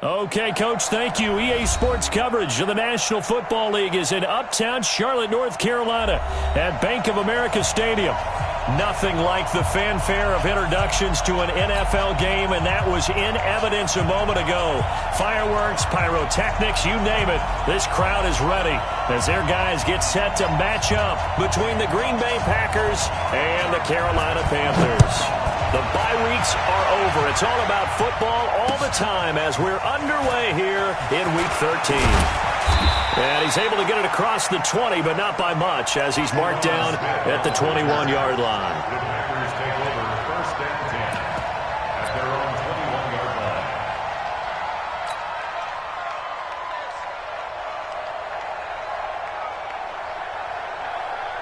Okay, Coach, thank you. EA Sports coverage of the National Football League is in uptown Charlotte, North Carolina at Bank of America Stadium. Nothing like the fanfare of introductions to an NFL game, and that was in evidence a moment ago. Fireworks, pyrotechnics, you name it. This crowd is ready as their guys get set to match up between the Green Bay Packers and the Carolina Panthers. The bye weeks are over. It's all about football all the time as we're underway here in Week 13. And he's able to get it across the 20, but not by much, as he's marked down at the 21-yard line. The Packers take over first and 10 at their own 21-yard line.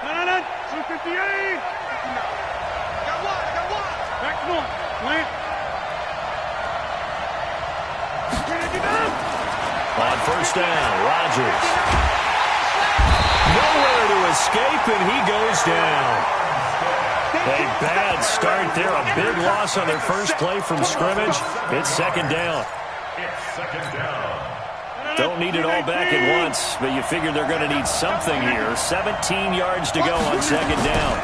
No, 258. I got one. Back north. Plant. On first down, Rodgers. Nowhere to escape, and he goes down. A bad start there. A big loss on their first play from scrimmage. It's second down. Don't need it all back at once, but you figure they're going to need something here. 17 yards to go on second down.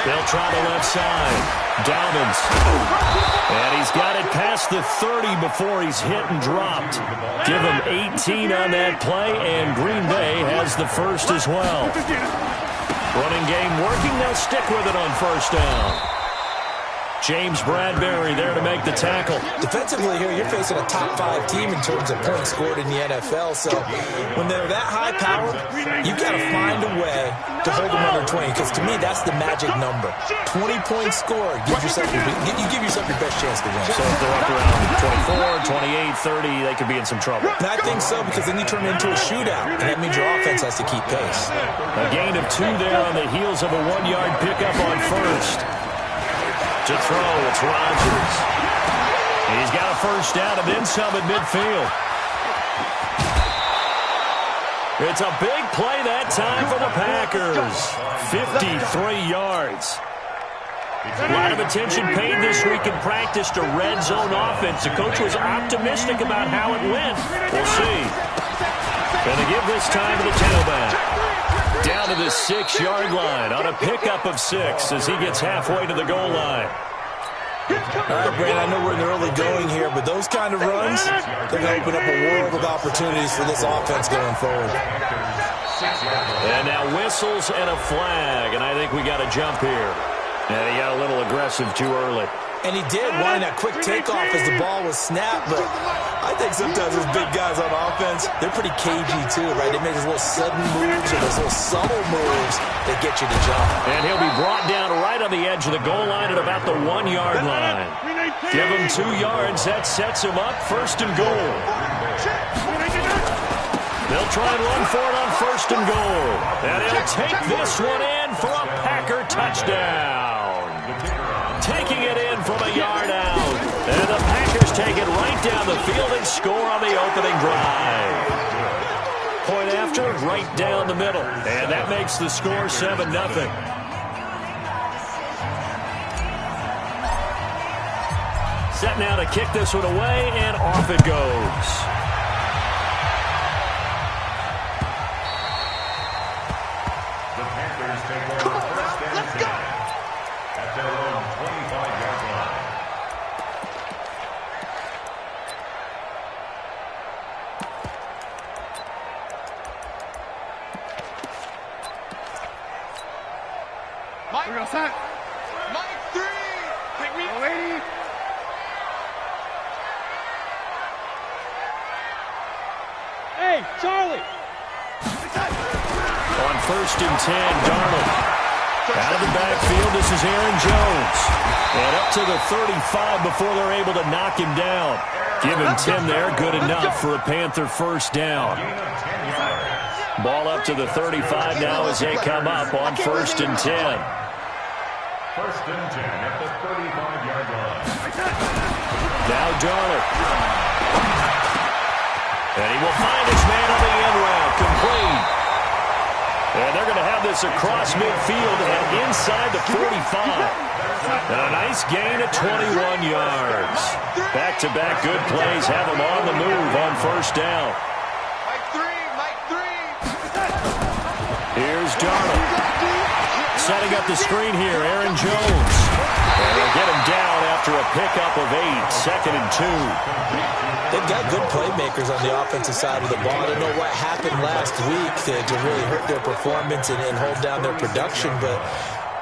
They'll try the left side. Dobbins. And he's got it past the 30 before he's hit and dropped. Give him 18 on that play, and Green Bay has the first as well. Running game working. They'll stick with it on first down. James Bradbury there to make the tackle. Defensively here, you're facing a top 5 team in terms of points scored in the NFL. So when they're that high powered, you've got to find a way to hold them under 20. Because to me, that's the magic number. 20-point score. You give yourself your best chance to win. So if they're up around 24, 28, 30, they could be in some trouble. I think so, because then you turn it into a shootout. And that means your offense has to keep pace. A gain of 2 there on the heels of a 1-yard pickup on first. To throw, it's Rodgers. He's got a first down and then some at midfield. It's a big play that time for the Packers. 53 yards. A lot of attention paid this week in practice to red zone offense. The coach was optimistic about how it went. We'll see. Going to give this time to the tailback. Down to the 6-yard line on a pickup of 6 as he gets halfway to the goal line. All right, Brand, I know we're in the early going here, but those kind of runs, they're going to open up a world of opportunities for this offense going forward. And now whistles and a flag, and I think we got a jump here. And he got a little aggressive too early. And he did, wanting that quick takeoff as the ball was snapped, but I think sometimes those big guys on offense, they're pretty cagey too, right? They make those little sudden moves or those little subtle moves that get you to jump. And he'll be brought down right on the edge of the goal line at about the 1-yard line. Give him 2 yards. That sets him up first and goal. They'll try and run for it on first and goal. And he'll take this one in for a Packer touchdown. Taking it in from a yard out. And the Packers take it right down the field and score on the opening drive. Point after, right down the middle. And that makes the score 7-0. Set now to kick this one away, and off it goes. The Panthers take over first and 10 at their own 25-yard line. We're outside. Mike 3. Take me. Lady. Hey, Charlie. On first and 10, Darnold. Out of the backfield, this is Aaron Jones. And up to the 35 before they're able to knock him down. Give him 10 there, good enough for a Panther first down. Ball up to the 35 now as they come up on first and 10. First and 10 at the 35-yard line. Now Darnold. And he will find his man on the end route, complete. And they're going to have this this across midfield and inside the 45. And a nice gain of 21 yards. Back-to-back good plays have them on the move on first down. Here's Darnold. Setting up the screen here, Aaron Jones. And they'll get him down after a pickup of 8, 2nd and 2. They've got good playmakers on the offensive side of the ball. I don't know what happened last week to really hurt their performance and hold down their production, but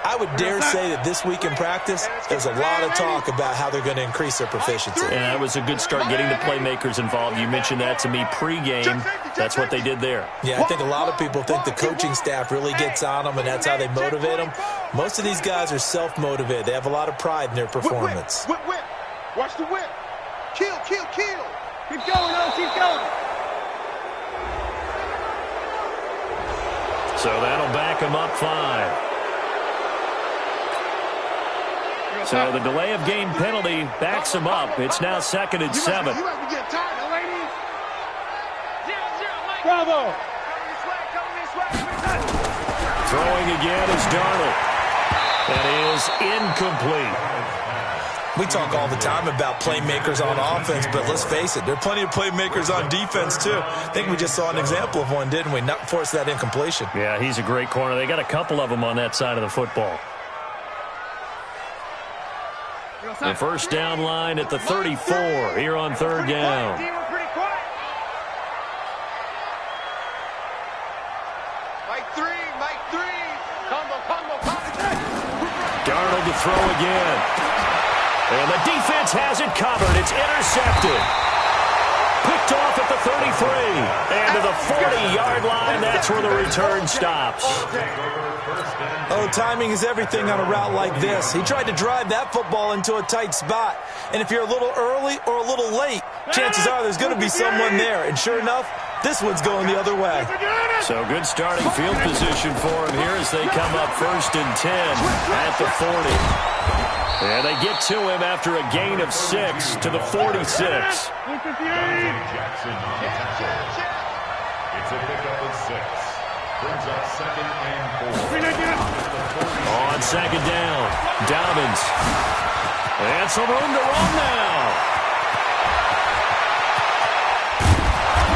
I would dare say that this week in practice, there's a lot of talk about how they're going to increase their proficiency. And that was a good start getting the playmakers involved. You mentioned that to me pregame. That's what they did there. Yeah, I think a lot of people think the coaching staff really gets on them, and that's how they motivate them. Most of these guys are self-motivated. They have a lot of pride in their performance. Whip. Watch the whip. Kill. Keep going, keep going. So that'll back them up 5. So the delay of game penalty backs him up. It's now 2nd and 7. Bravo. Throwing again is Darnold. That is incomplete. We talk all the time about playmakers on offense, but let's face it, there are plenty of playmakers on defense, too. I think we just saw an example of one, didn't we? Not force that incompletion. Yeah, he's a great corner. They got a couple of them on that side of the football. The first down line at the 34 here on 3rd down. Darnold to throw again. And the defense has it covered. It's intercepted. Picked off at the 33. And to the 40-yard line, that's where the return stops. Oh, timing is everything on a route like this. He tried to drive that football into a tight spot. And if you're a little early or a little late, chances are there's going to be someone there. And sure enough, this one's going the other way. So good starting field position for him here as they come up 1st and 10 at the 40. And they get to him after a gain of 6 to the 46. Jackson on the tackle. It's a pickup of 6. Brings up 2nd and 4. On 2nd down, Dobbins. And some room to run now.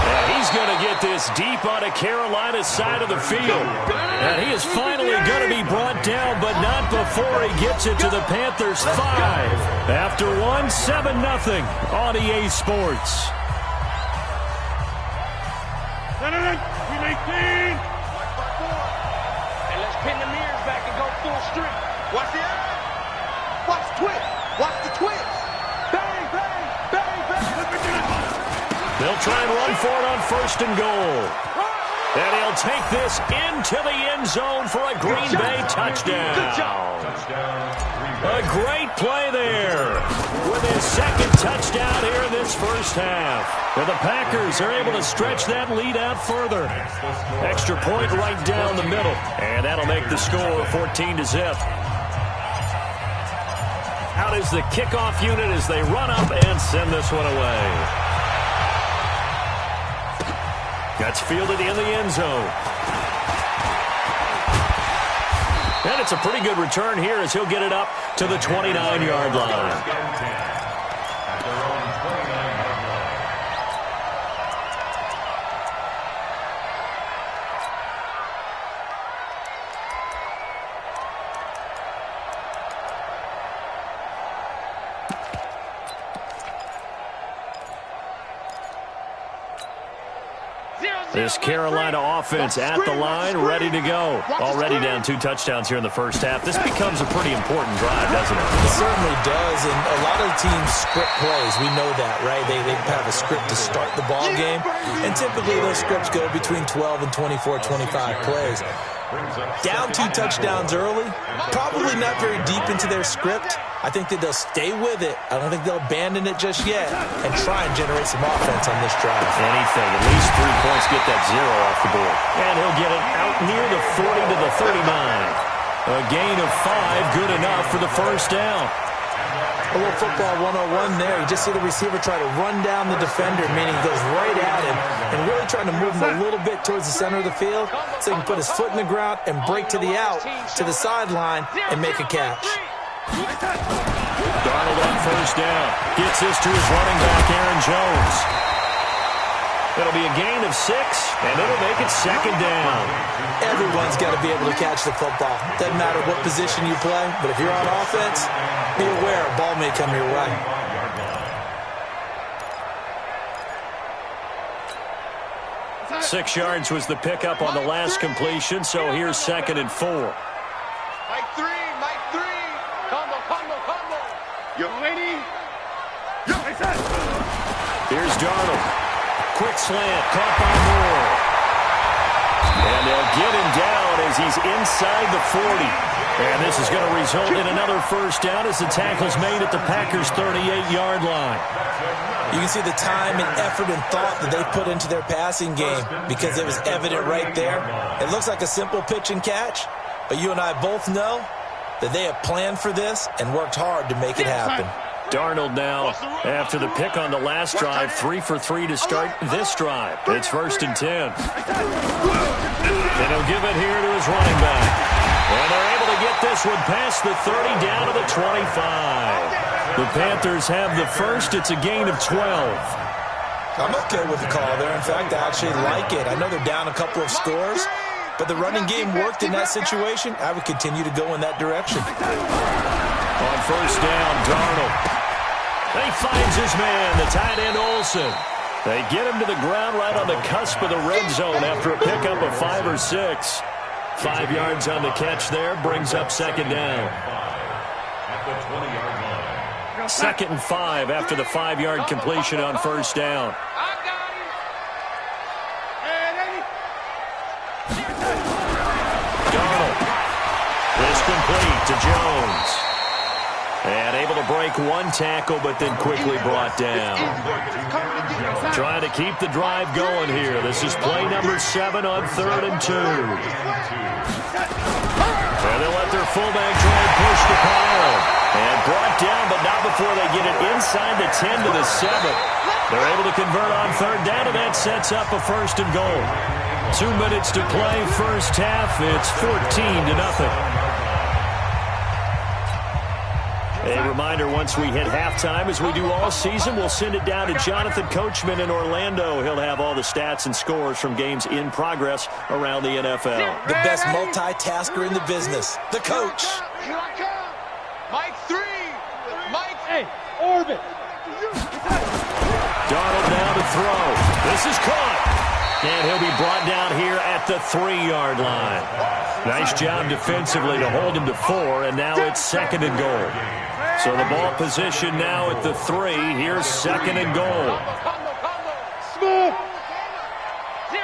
And he's going to get this deep on a Carolina side of the field. And he is finally going to be brought down, but not before he gets it to the Panthers 5. After 1, 7-0 on EA Sports. And let's pin the mirrors back and go full street. Watch the eye. Watch the twist. Watch the twist. Bang, bang, bang, bang. They'll try and run for it on 1st and goal. And he'll take this into the end zone for a Green Bay touchdown. A great play there with his 2nd touchdown here in this first half. And the Packers are able to stretch that lead out further. Extra point right down the middle. And that'll make the score 14-0. Out is the kickoff unit as they run up and send this one away. That's fielded in the end zone. And it's a pretty good return here as he'll get it up to the 29-yard line. This Carolina offense at the line, ready to go. Already down 2 touchdowns here in the first half. This becomes a pretty important drive, doesn't it? It certainly does, and a lot of the teams script plays. We know that, right? They have a script to start the ball game, and typically those scripts go between 12 and 24, 25 plays. Down 2 touchdowns early, probably not very deep into their script. I think that they'll stay with it. I don't think they'll abandon it just yet and try and generate some offense on this drive. Anything. At least 3 points, get that 0 off the board. And he'll get it out near the 40 to the 39. A gain of 5, good enough for the first down. A little football 101 there. You just see the receiver try to run down the defender, meaning he goes right at him and really trying to move him a little bit towards the center of the field so he can put his foot in the ground and break to the out, to the sideline, and make a catch. Darnold on first down. Gets this to his running back, Aaron Jones. It'll be a gain of 6, and it'll make it second down. Everyone's got to be able to catch the football. Doesn't matter what position you play, but if you're on offense, be aware a ball may come your way. Six yards was the pickup on the last completion, so here's 2nd and 4. Mike 3. Combo. You ready? Here's Darnold. Quick slant, caught by Moore. And they'll get him down as he's inside the 40. And this is going to result in another first down as the tackle's made at the Packers' 38-yard line. You can see the time and effort and thought that they put into their passing game because it was evident right there. It looks like a simple pitch and catch, but you and I both know that they have planned for this and worked hard to make it happen. Darnold now, after the pick on the last drive, 3 for 3 to start this drive. It's 1st and 10. And he'll give it here to his running back. And they're able to get this one past the 30 down to the 25. The Panthers have the first. It's a gain of 12. I'm okay with the call there. In fact, I actually like it. I know they're down a couple of scores, but the running game worked in that situation. I would continue to go in that direction. On first down, Darnold. He finds his man, the tight end Olsen. They get him to the ground right on the cusp of the red zone after a pickup of 5 or 6. 5 yards on the catch there, brings up 2nd down. At the 20-yard line. 2nd and 5 after the 5-yard completion on first down. Darnold. This complete to Jones. And able to break one tackle, but then quickly brought down. Trying to keep the drive going here. This is play number 7 on 3rd and 2. And they'll let their fullback try and push the pile. And brought down, but not before they get it inside the 10 to the 7. They're able to convert on 3rd down, and that sets up a 1st and goal. 2 minutes to play, first half. It's 14-0. A reminder, once we hit halftime, as we do all season, we'll send it down to Jonathan Coachman in Orlando. He'll have all the stats and scores from games in progress around the NFL. The best multitasker in the business, the coach. Here I come. Mike 3. Mike. Hey, orbit. Darnold now to throw. This is caught. And he'll be brought down here at the 3-yard line. Nice job defensively to hold him to 4, and now it's 2nd and goal. So the ball position now at the 3. Here's 2nd and goal. Smooth. 0-0,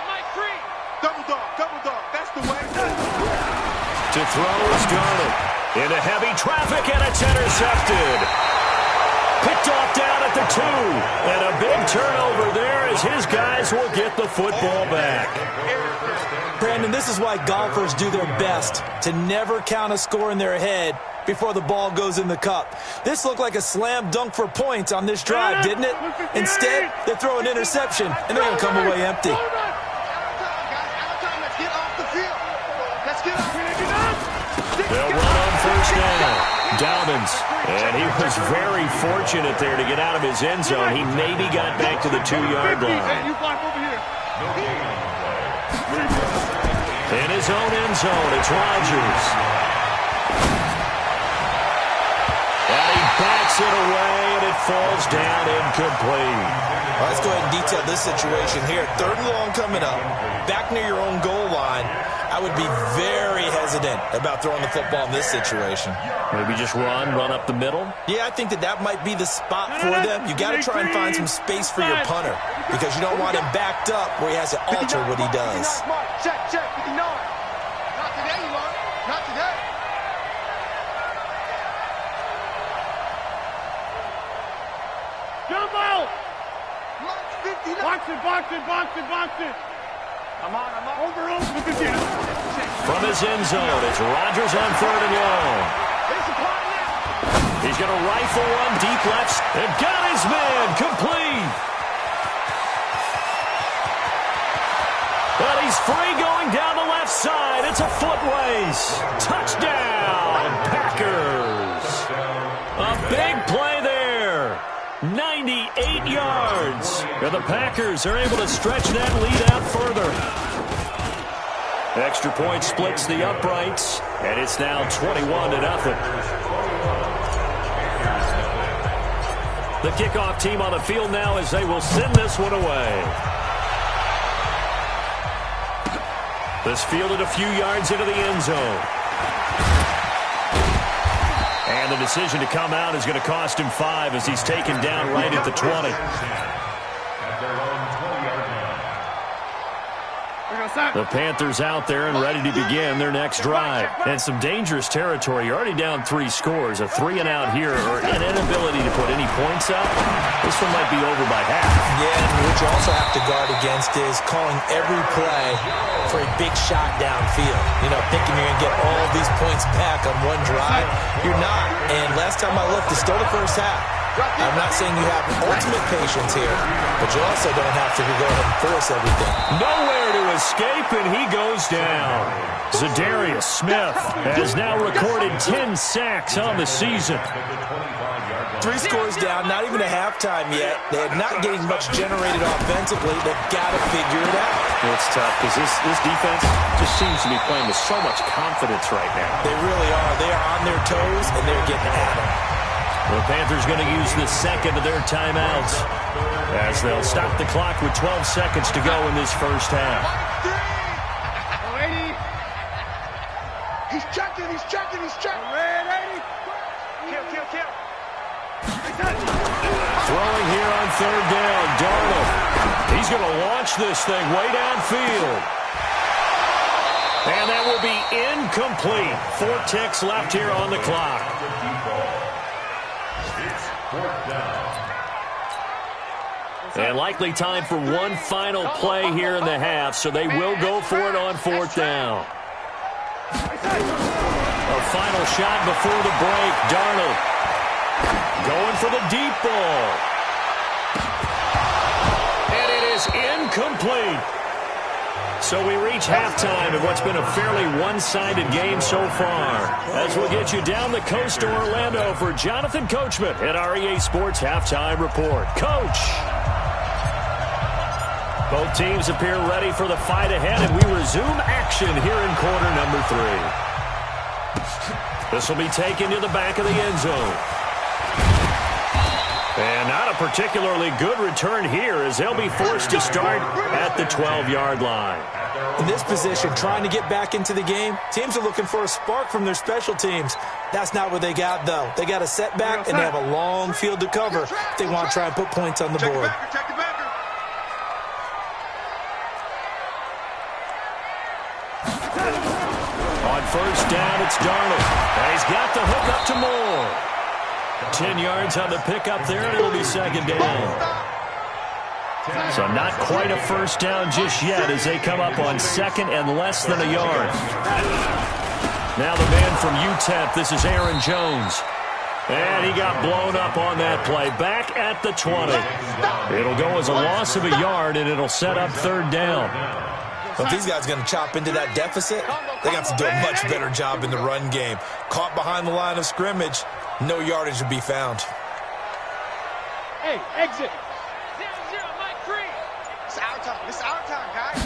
Mike 3. Double dog. That's the way. To throw is Darnold. Into heavy traffic, and it's intercepted. Picked off down at the 2. And a big turnover there as his guys will get the football back. Brandon, this is why golfers do their best to never count a score in their head before the ball goes in the cup. This looked like a slam dunk for points on this drive, didn't it? Instead, they throw an interception, and they're going to come away empty. They'll run on first down. Dobbins, and he was very fortunate there to get out of his end zone. He maybe got back to the 2-yard line. In his own end zone, it's Rodgers. And he bats it away, and it falls down incomplete. Well, let's go ahead and detail this situation here. 3rd and long coming up, back near your own goal line. I would be very hesitant about throwing the football in this situation. Maybe just run up the middle? Yeah, I think that might be the spot for them. You got to try and find some space for your punter because you don't want him backed up where he has to alter what he does. Check, 59. Not today, Mark. Not today. Jump out. Box it. I'm on. Over. From his end zone, it's Rodgers on 3rd and long. He's going to rifle one deep left and got his man complete. But he's free going down the left side. It's a foot race. Touchdown, Packers. A big play there. 98 yards. And the Packers are able to stretch that lead out further. Extra point splits the uprights, and it's now 21-0. The kickoff team on the field now as they will send this one away. This fielded a few yards into the end zone. And the decision to come out is going to cost him 5 as he's taken down right at the 20. The Panthers out there and ready to begin their next drive. And some dangerous territory. You're already down 3 scores. A 3-and-out here or an inability to put any points up. This one might be over by half. Yeah, and what you also have to guard against is calling every play for a big shot downfield. You know, thinking you're going to get all these points back on one drive. You're not. And last time I looked, it's still the first half. I'm not saying you have ultimate patience here, but you also don't have to go ahead and force everything. Nowhere to escape, and he goes down. Zadarius Smith has now recorded 10 sacks on the season. 3 scores down, not even a halftime yet. They're not getting much generated offensively. They've got to figure it out. It's tough because this defense just seems to be playing with so much confidence right now. They really are. They are on their toes, and they're getting at them. The Panthers going to use the second of their timeouts as they'll stop the clock with 12 seconds to go in this first half. He's checking. Red 80. Kill. Throwing here on third down, Darnold. He's going to launch this thing way downfield. And that will be incomplete. 4 ticks left here on the clock. And likely time for one final play here in the half, so they will go for it on 4th down. A final shot before the break. Darnold going for the deep ball. And it is incomplete. So we reach halftime in what's been a fairly one-sided game so far. As we'll get you down the coast to Orlando for Jonathan Coachman at our EA Sports Halftime Report. Coach! Both teams appear ready for the fight ahead, and we resume action here in quarter number 3. This will be taken to the back of the end zone. And not a particularly good return here as they'll be forced to start at the 12-yard line. In this position, trying to get back into the game, teams are looking for a spark from their special teams. That's not what they got, though. They got a setback, and they have a long field to cover if they want to try and put points on the board. On first down, it's Darnold. And he's got the hook up to Moore. 10 yards on the pickup there, and it'll be second down. So not quite a first down just yet as they come up on second and less than a yard. Now the man from UTEP, this is Aaron Jones. And he got blown up on that play. Back at the 20. It'll go as a loss of a yard, and it'll set up third down. Well, if these guys are going to chop into that deficit, they got to do a much better job in the run game. Caught behind the line of scrimmage, no yardage would be found. Hey, exit. 0-0, Mike Green. It's our time, guys.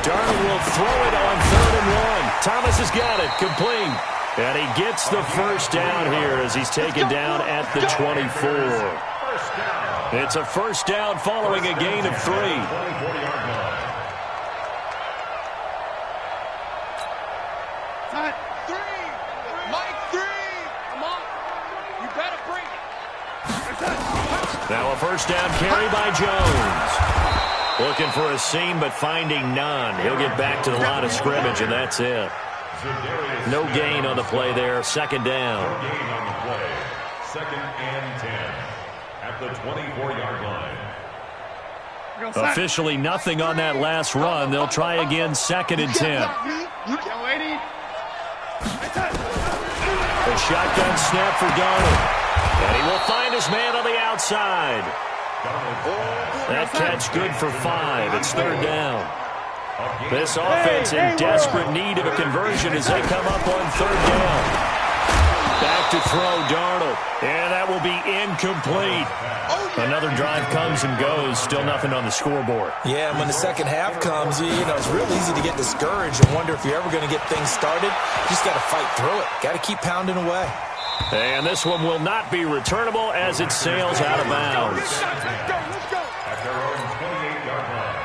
Darnold will throw it on 3rd and 1. Thomas has got it, complete. And he gets the first down here as he's taken down at the 24. It's a first down following a gain of 3. Now a first down carry by Jones. Looking for a seam, but finding none. He'll get back to the line of scrimmage, and that's it. No gain on the play there. Second down. No gain on the play. 2nd and 10 at the 24-yard line. Officially nothing on that last run. They'll try again 2nd and 10. A shotgun snap for Darnold. And he will find his man on the outside. That catch good for 5. It's third down. This offense in desperate need of a conversion as they come up on third down. Back to throw, Darnold. And that will be incomplete. Another drive comes and goes. Still nothing on the scoreboard. Yeah, and when the second half comes, you know, it's real easy to get discouraged and wonder if you're ever going to get things started. You just got to fight through it. Got to keep pounding away. And this one will not be returnable as it sails out of bounds. Let's go. At their own 28-yard line.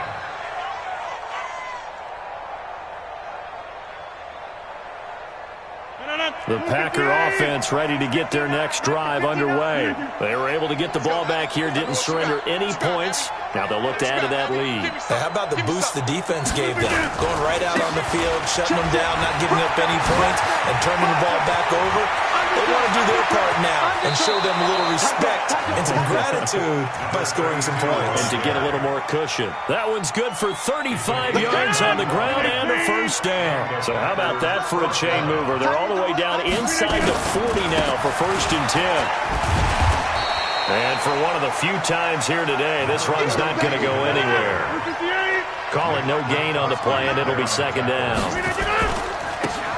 The Packer offense ready to get their next drive underway. They were able to get the ball back here, didn't surrender any points. Now they'll look to add to that lead. Now, how about the boost the defense gave them? Going right out on the field, shutting them down, not giving up any points, and turning the ball back over. They want to do their part now and show them a little respect and some gratitude by scoring some points. And to get a little more cushion. That one's good for 35 yards on the ground and a first down. So how about that for a chain mover? They're all the way down inside the 40 now for first and 10. And for one of the few times here today, this run's not going to go anywhere. Call it no gain on the play, and it'll be second down.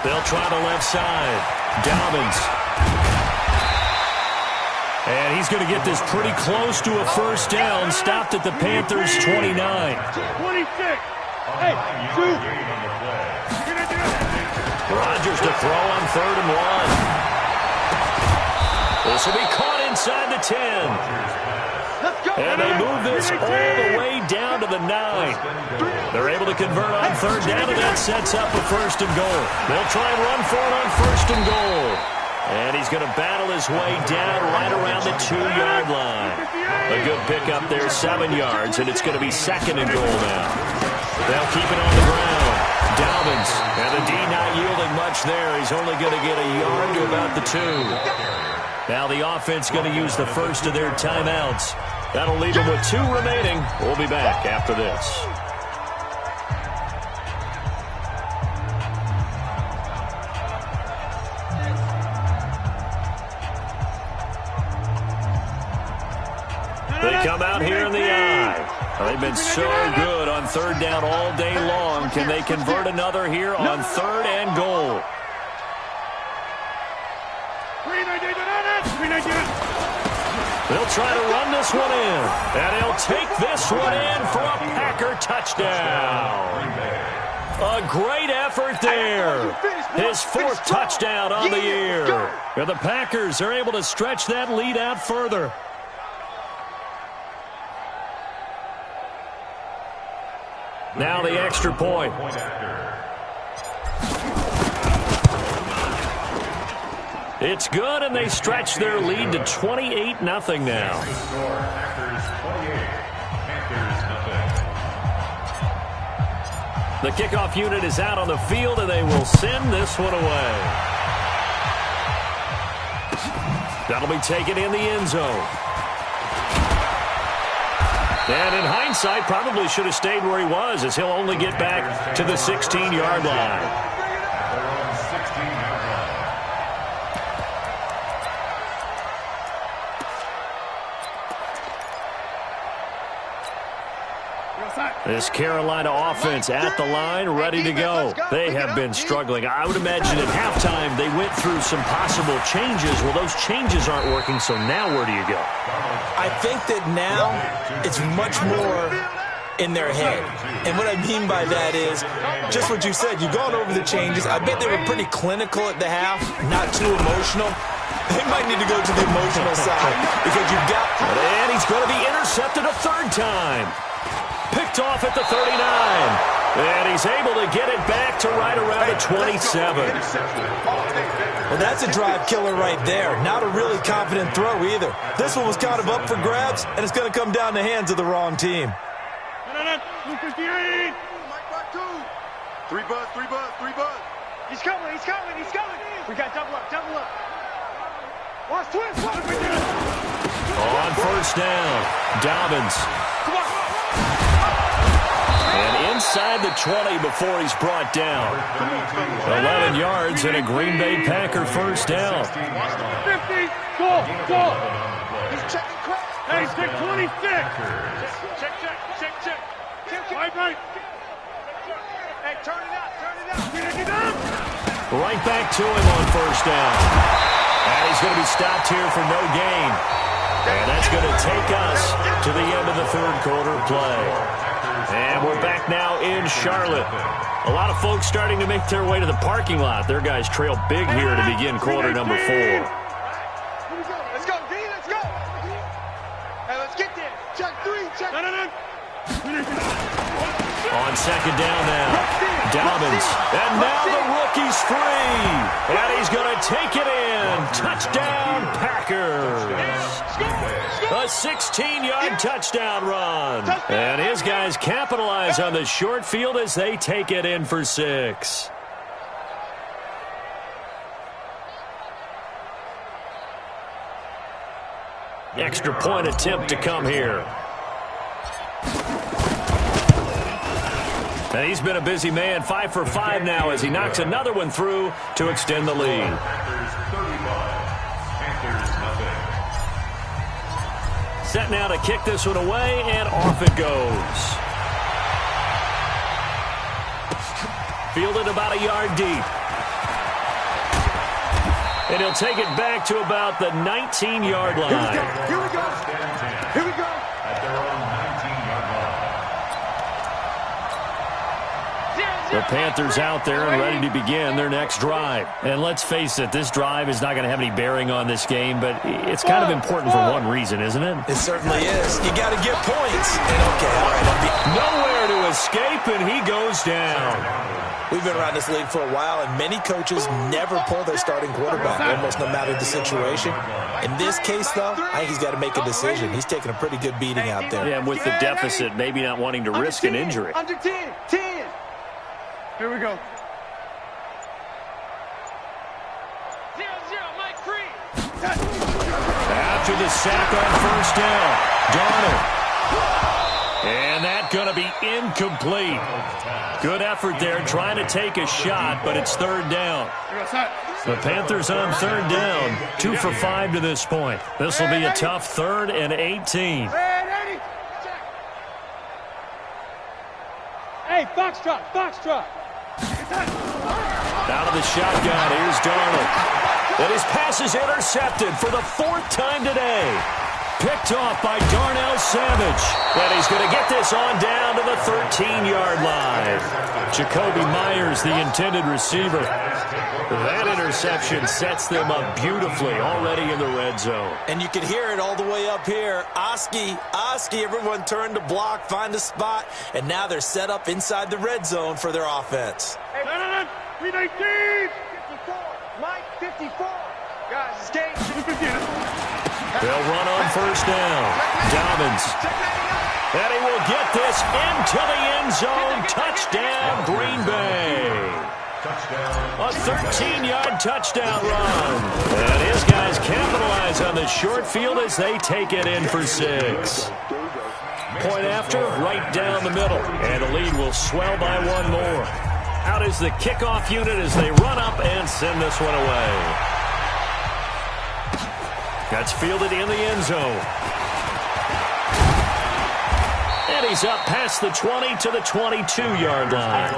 They'll try the left side. Dobbins. And he's going to get this pretty close to a first down. Stopped at the Panthers' 29. 26. Hey, shoot. Rodgers to throw on third and 1. This will be caught inside the 10. And they move this all the way down to the 9. They're able to convert on third down, and that sets up a first and goal. They'll try and run for it on first and goal. And he's going to battle his way down right around the 2-yard line. A good pickup there, 7 yards, and it's going to be second and goal now. They'll keep it on the ground. Dobbins, and the D not yielding much there. He's only going to get a yard to about the 2. Now the offense going to use the first of their timeouts. That'll leave them with 2 remaining. We'll be back after this. They come out here in the eye. They've been so good on third down all day long. Can they convert another here on third and goal? They'll try to run this one in. And he'll take this one in for a Packer touchdown. A great effort there. His 4th touchdown on the year. And the Packers are able to stretch that lead out further. Now the extra point. It's good, and they stretch their lead to 28-0 now. The kickoff unit is out on the field, and they will send this one away. That'll be taken in the end zone. And in hindsight, probably should have stayed where he was, as he'll only get back to the 16-yard line. This Carolina offense at the line, ready to go. They have been struggling. I would imagine at halftime they went through some possible changes. Well, those changes aren't working, so now where do you go? I think that now it's much more in their head. And what I mean by that is just what you said. You've gone over the changes. I bet they were pretty clinical at the half, not too emotional. They might need to go to the emotional side because you've got... And he's going to be intercepted a third time. Picked off at the 39. And he's able to get it back to right around the 27. Well, that's a drive killer right there. Not a really confident throw either. This one was kind of up for grabs, and it's going to come down the hands of the wrong team. 3 buzz. He's coming. We got double up. Watch twins. On first down, Dobbins. And inside the 20 before he's brought down. 11 yards and a Green Bay Packer first down. 50, go. He's checking crap. Hey, stick 26. Check. Right. Hey, turn it out. Right back to him on first down. And he's going to be stopped here for no gain. And that's going to take us to the end of the third quarter play. And we're back now in Charlotte. A lot of folks starting to make their way to the parking lot. Their guys trail big here to begin quarter number 4. Let's go, D. Let's go. Hey, let's get there. Check 3. Check. No. On second down now, Dobbins, and now the rookie's free, and he's going to take it in. Touchdown, Packers. A 16-yard touchdown run, and his guys capitalize on the short field as they take it in for 6. Extra point attempt to come here. And he's been a busy man, 5 for 5 now as he knocks another one through to extend the lead. Set now to kick this one away, and off it goes. Fielded about a yard deep. And he'll take it back to about the 19-yard line. Here we go. At their own 19-yard line. The Panthers out there and ready to begin their next drive. And let's face it, this drive is not going to have any bearing on this game, but it's kind of important for one reason, isn't it? It certainly is. You got to get points. And okay, all right. Nowhere to escape, and he goes down. We've been around this league for a while, and many coaches never pull their starting quarterback, almost no matter the situation. In this case, though, I think he's got to make a decision. He's taking a pretty good beating out there. Yeah, and with the deficit, maybe not wanting to risk an injury. Under 10. Here we go. 0-0, Mike Free. After the sack on first down, Darnold. And that's going to be incomplete. Good effort there trying to take a shot, but it's third down. The Panthers on third down, 2 for 5 to this point. This will be a tough 3rd and 18. Hey, Foxtrot. Out of the shotgun, here's Darnold. And his pass is intercepted for the 4th time today. Picked off by Darnell Savage. And he's going to get this on down to the 13-yard line. Jacoby Myers, the intended receiver. That interception sets them up beautifully already in the red zone. And you can hear it all the way up here. Oski, everyone turned to block, find a spot, and now they're set up inside the red zone for their offense. Hey, 319. 54. Mike, 54. Guys, escape. They'll run on first down. Dobbins. And he will get this into the end zone. Touchdown, Green Bay. A 13-yard touchdown run. And his guys capitalize on the short field as they take it in for 6. Point after, right down the middle. And the lead will swell by one more. Out is the kickoff unit as they run up and send this one away. That's fielded in the end zone. And he's up past the 20 to the 22-yard line.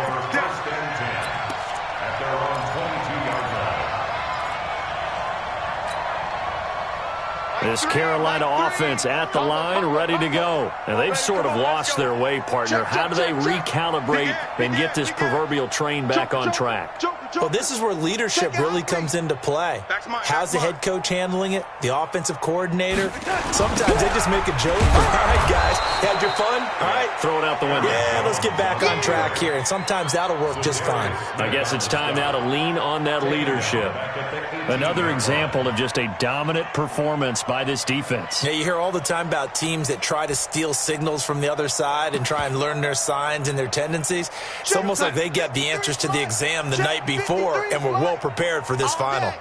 This Carolina offense at the line, ready to go. And they've sort of lost their way, partner. How do they recalibrate and get this proverbial train back on track? Well, this is where leadership really comes into play. How's the head coach handling it? The offensive coordinator? Sometimes they just make a joke. All right, guys, had your fun? All right. Throw it out the window. Yeah, let's get back on track here. And sometimes that'll work just fine. I guess it's time now to lean on that leadership. Another example of just a dominant performance by this defense. Yeah, you hear all the time about teams that try to steal signals from the other side and try and learn their signs and their tendencies. It's almost like they got the answers to the exam the night before and were well prepared for this final.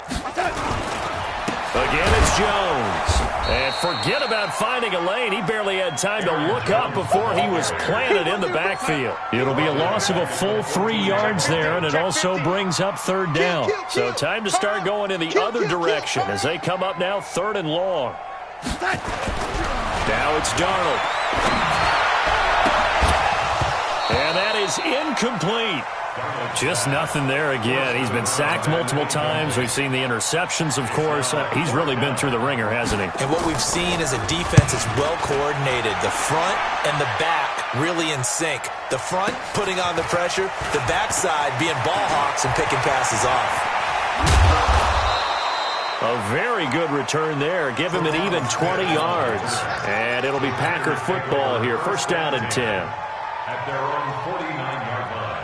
Again, it's Jones. And forget about finding a lane. He barely had time to look up before he was planted in the backfield. It'll be a loss of a full 3 yards there, and it also brings up third down. So time to start going in the other direction as they come up now 3rd and long. Now it's Darnold. And that is incomplete. Just nothing there again. He's been sacked multiple times. We've seen the interceptions, of course. He's really been through the ringer, hasn't he? And what we've seen is a defense that's well coordinated. The front and the back really in sync. The front putting on the pressure. The backside being ball hawks and picking passes off. A very good return there. Give him an even 20 yards. And it'll be Packer football here. 1st down and 10. At their own 49-yard line.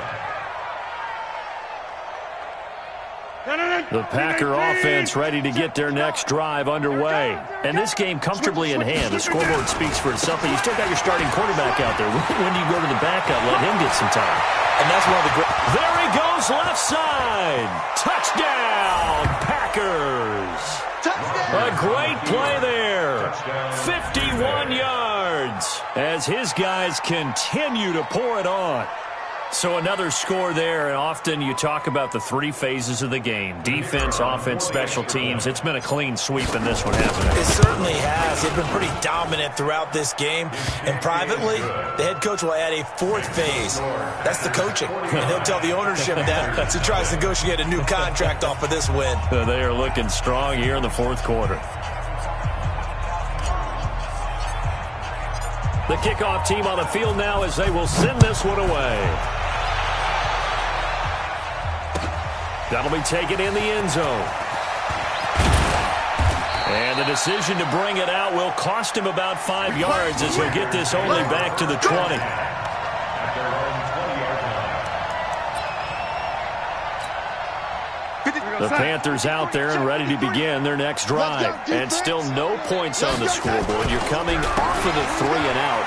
The Packer offense ready to get their next drive underway. And this game comfortably in hand. The scoreboard speaks for itself, but you still got your starting quarterback out there. When do you go to the backup? Let him get some time. And that's one of the great... There he goes, left side. Touchdown, Packers. A great play there. 51 yards as his guys continue to pour it on. So another score there, and often you talk about the 3 phases of the game. Defense, offense, special teams. It's been a clean sweep in this one, hasn't it? It certainly has. They've been pretty dominant throughout this game. And privately, the head coach will add a 4th phase. That's the coaching. And he'll tell the ownership that as he tries to negotiate a new contract off of this win. They are looking strong here in the 4th quarter. The kickoff team on the field now as they will send this one away. That'll be taken in the end zone. And the decision to bring it out will cost him about 5 yards as he'll get this only back to the 20. The Panthers out there and ready to begin their next drive. And still no points on the scoreboard. You're coming off of the 3 and out.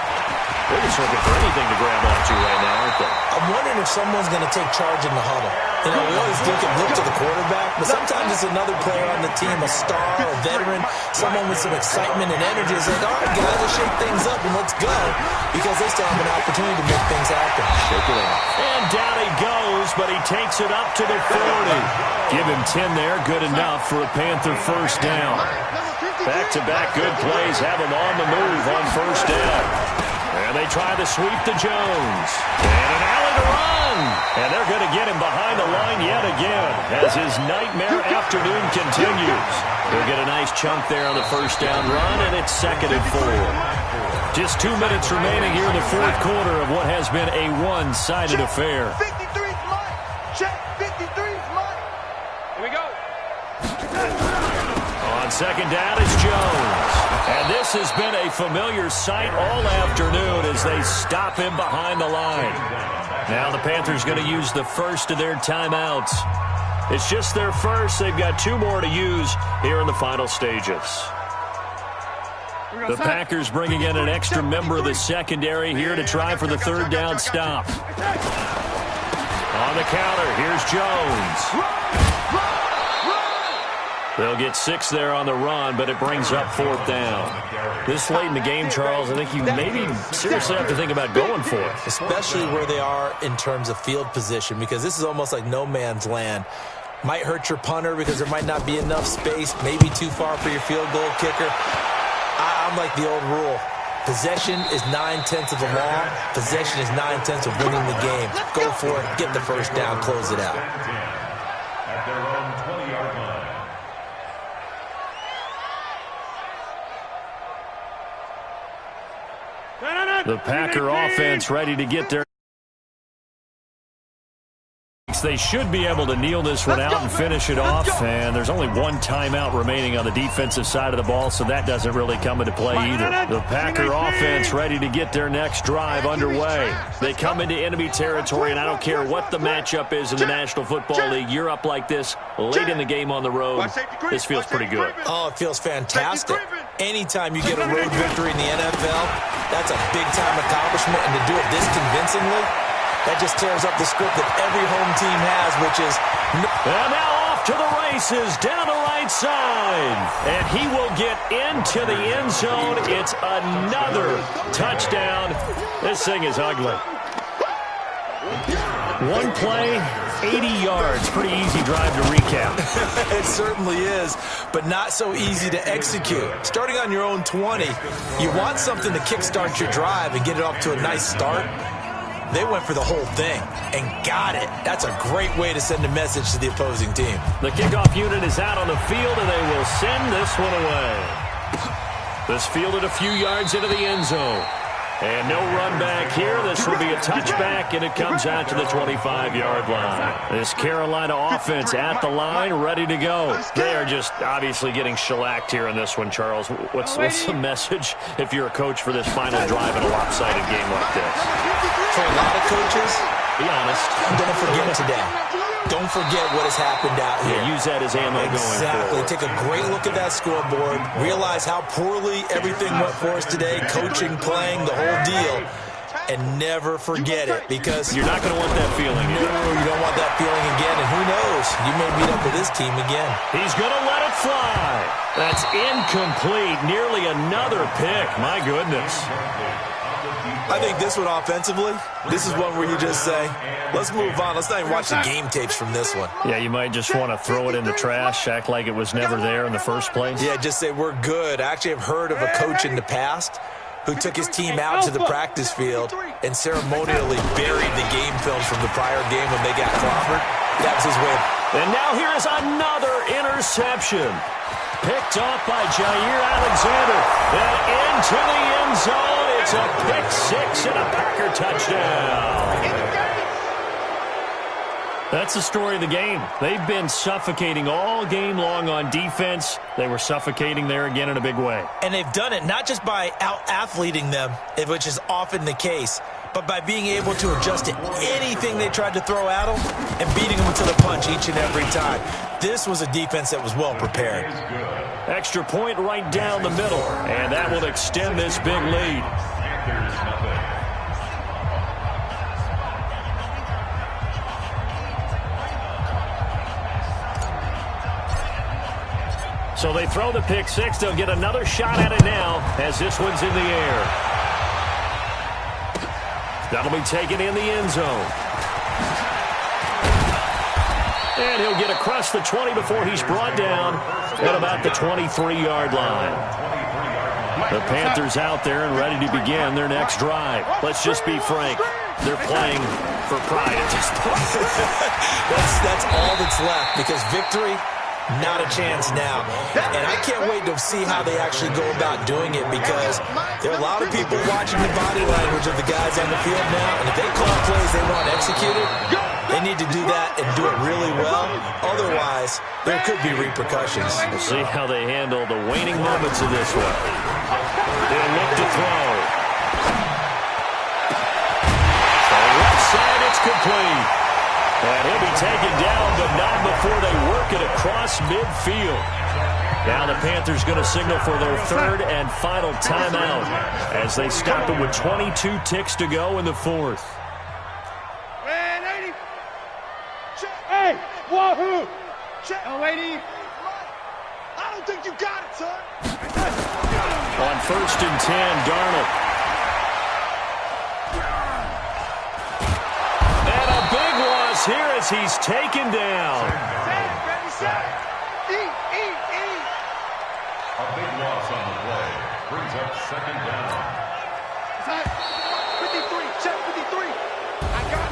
They're just looking for anything to grab onto right now, aren't they? I'm wondering if someone's going to take charge in the huddle. You know, we always think and look to the quarterback, but sometimes it's another player on the team, a star, a veteran, someone with some excitement and energy. It's like, all right, guys, let's shake things up and let's go, because they still have an opportunity to make things happen. Shake it off. And down he goes, but he takes it up to the 40. Give him 10 there, good enough for a Panther 1st down. Back-to-back good plays have him on the move on 1st down. And they try to sweep to Jones. And an alley to run. And they're going to get him behind the line yet again as his nightmare afternoon continues. They'll get a nice chunk there on the 1st down run, and it's 2nd and 4. Just 2 minutes remaining here in the 4th quarter of what has been a one-sided affair. 53's mine. Check 53's mine. Here we go. On 2nd down, it's Jones. And this has been a familiar sight all afternoon as they stop him behind the line. Now the Panthers going to use the first of their timeouts. It's just their first. They've got 2 more to use here in the final stages. The Packers bringing in an extra member of the secondary here to try for the 3rd down stop. On the counter, here's Jones. They'll get 6 there on the run, but it brings up 4th down. This late in the game, Charles, I think you maybe seriously have to think about going for it. Especially where they are in terms of field position, because this is almost like no man's land. Might hurt your punter because there might not be enough space, maybe too far for your field goal kicker. I'm like the old rule. Possession is 9/10 of the law. Possession is 9/10 of winning the game. Go for it, get the 1st down, close it out. At their own 20-yard line. The Packer offense ready to get there. They should be able to kneel this one out and finish it off. And there's only 1 timeout remaining on the defensive side of the ball, so that doesn't really come into play either. The Packer offense ready to get their next drive underway. They come into enemy territory, and I don't care what the matchup is in the National Football League. You're up like this late in the game on the road. This feels pretty good. Oh, it feels fantastic. Anytime you get a road victory in the NFL, that's a big-time accomplishment, and to do it this convincingly, that just tears up the script that every home team has, which is... And now off to the races, down the right outside, and he will get into the end zone. It's another touchdown. This thing is ugly. One play, 80 yards. Pretty easy drive to recap. It certainly is, but not so easy to execute. Starting on your own 20, you want something to kickstart your drive and get it off to a nice start. They went for the whole thing and got it. That's a great way to send a message to the opposing team. The kickoff unit is out on the field, and they will send this one away. This fielded a few yards into the end zone. And no run back here. This will be a touchback, and it comes out to the 25-yard line. This Carolina offense at the line, ready to go. They are just obviously getting shellacked here in this one, Charles. What's the message if you're a coach for this final drive in a lopsided game like this? For a lot of coaches, be honest. Don't forget today. Don't forget what has happened out here. Yeah, use that as ammo going forward. Take a great look at that scoreboard. Realize how poorly everything went for us today. Coaching, playing, the whole deal. And never forget it, because you're not going to want that feeling again. No, you don't want that feeling again. And who knows? You may meet up with this team again. He's going to let it fly. That's incomplete. Nearly another pick. My goodness. I think this one offensively, this is one where you just say, let's move on. Let's not even watch the game tapes from this one. Yeah, you might just want to throw it in the trash, act like it was never there in the first place. Yeah, just say we're good. I actually have heard of a coach in the past who took his team out to the practice field and ceremonially buried the game films from the prior game when they got clobbered. That was his way. And now here is another interception. Picked off by Jair Alexander. And into the end zone. It's a pick six and a Packer touchdown. That's the story of the game. They've been suffocating all game long on defense. They were suffocating there again in a big way. And they've done it not just by out-athleting them, which is often the case, but by being able to adjust to anything they tried to throw at them and beating them to the punch each and every time. This was a defense that was well prepared. Extra point right down the middle, and that will extend this big lead. So they throw the pick six. They'll get another shot at it now as this one's in the air. That'll be taken in the end zone. And he'll get across the 20 before he's brought down at about the 23-yard line. The Panthers out there and ready to begin their next drive. Let's just be frank. They're playing for pride at this point. That's all that's left, because victory, not a chance now. And I can't wait to see how they actually go about doing it, because there are a lot of people watching the body language of the guys on the field now, and if they call plays they want executed, they need to do that and do it really well. Otherwise, there could be repercussions. We'll see how they handle the waning moments of this one. They'll look to throw. So left side, it's complete. And he'll be taken down, but not before they work it across midfield. Now the Panthers going to signal for their third and final timeout as they stop it with 22 ticks to go in the fourth. Hey, wahoo! Oh, lady. I don't think you got it, son. On 1st and 10, Darnold. And a big loss here as he's taken down. A big loss on the play. Brings up second down. 53, check 53.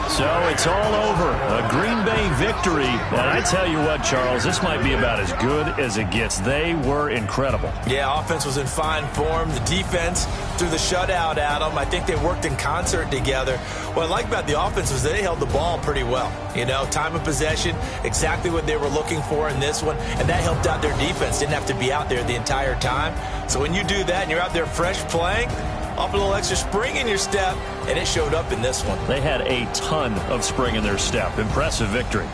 So it's all over. A Green Bay victory. And I tell you what, Charles, this might be about as good as it gets. They were incredible. Yeah, offense was in fine form. The defense threw the shutout at them. I think they worked in concert together. What I like about the offense was they held the ball pretty well. You know, time of possession, exactly what they were looking for in this one, and that helped out their defense. Didn't have to be out there the entire time. So when you do that and you're out there fresh playing, off a little extra spring in your step, and it showed up in this one. They had a ton of spring in their step. Impressive victory.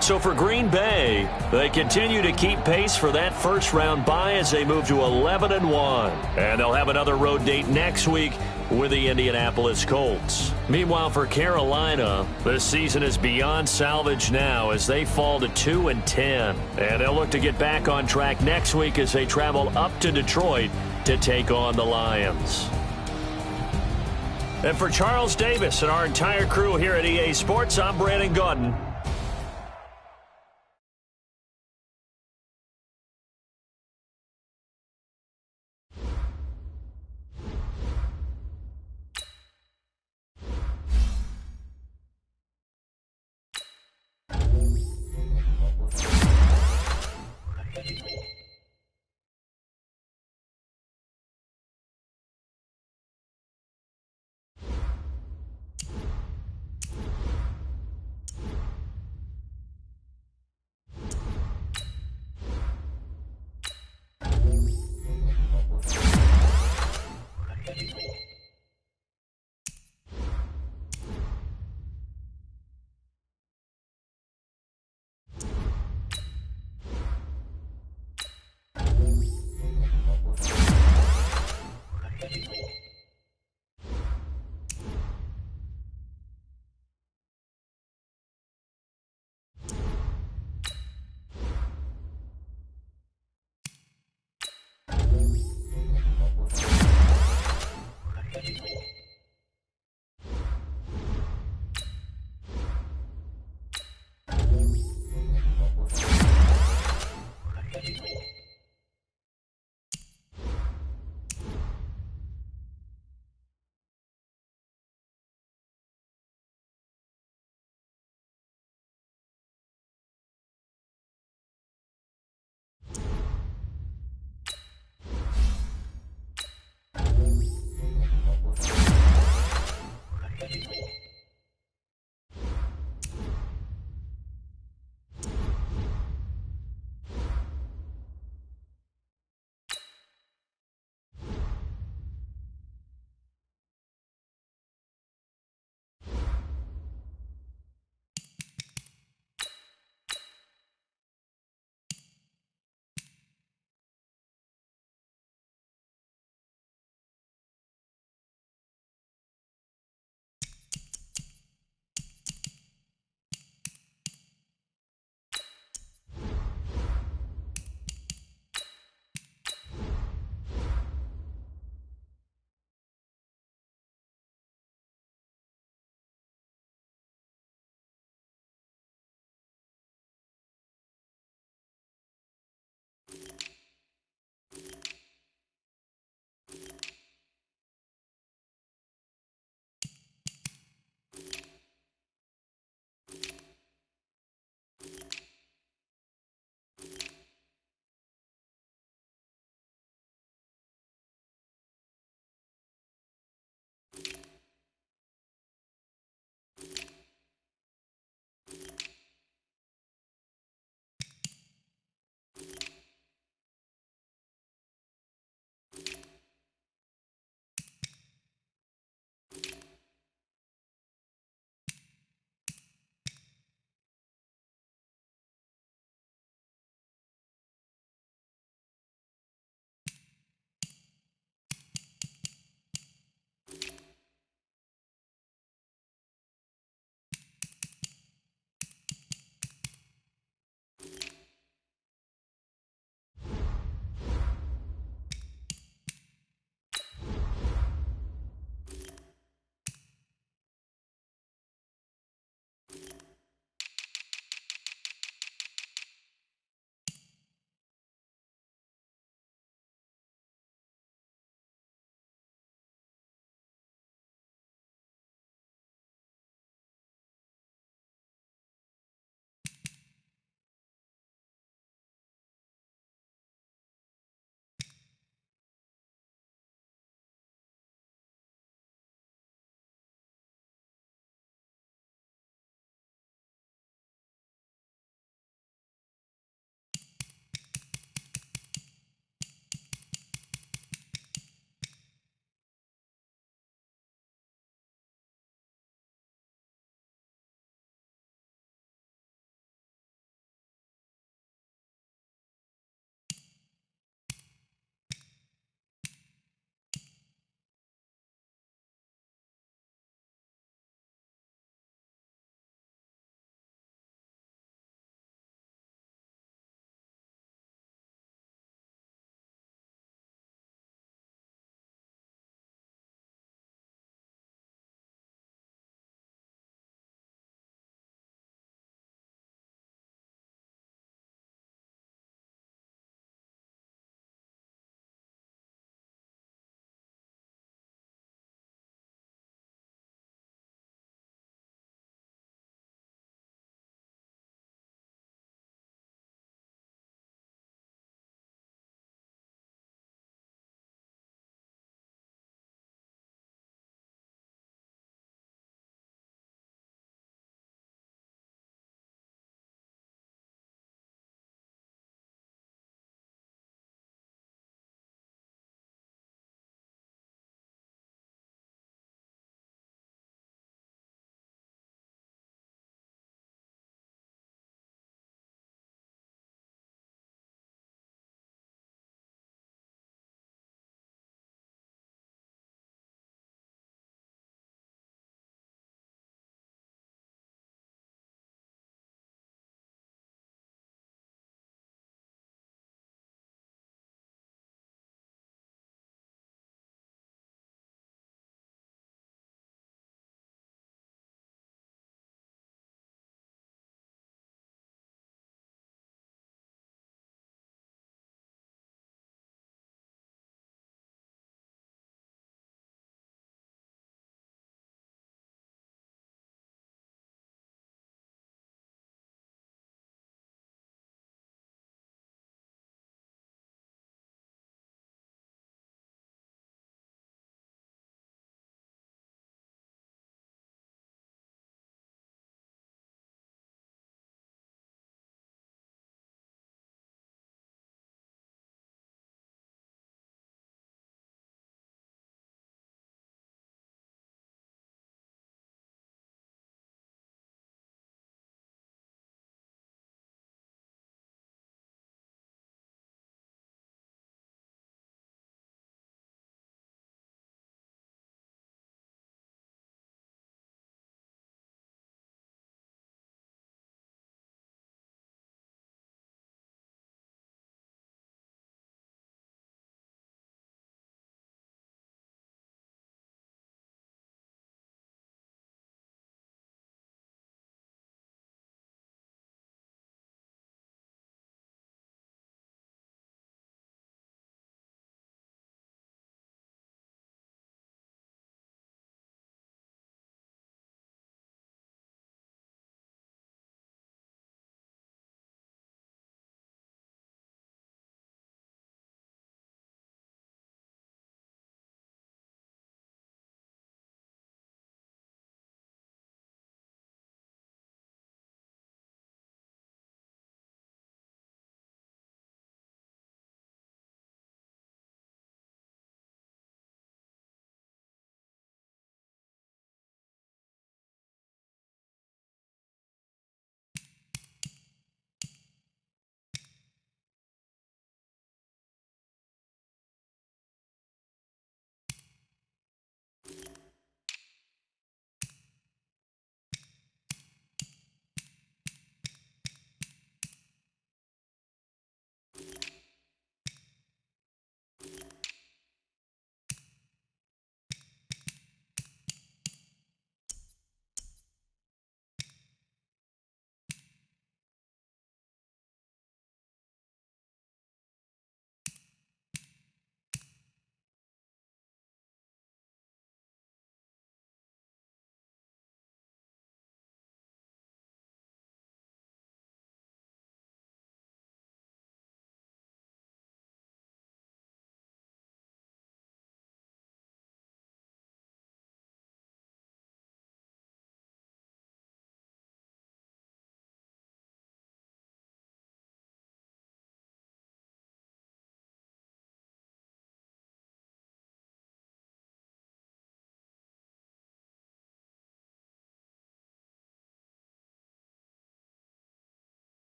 So for Green Bay, they continue to keep pace for that first-round bye as they move to 11-1. And they'll have another road date next week with the Indianapolis Colts. Meanwhile, for Carolina, the season is beyond salvage now as they fall to 2-10. And they'll look to get back on track next week as they travel up to Detroit to take on the Lions. And for Charles Davis and our entire crew here at EA Sports, I'm Brandon Gaudin.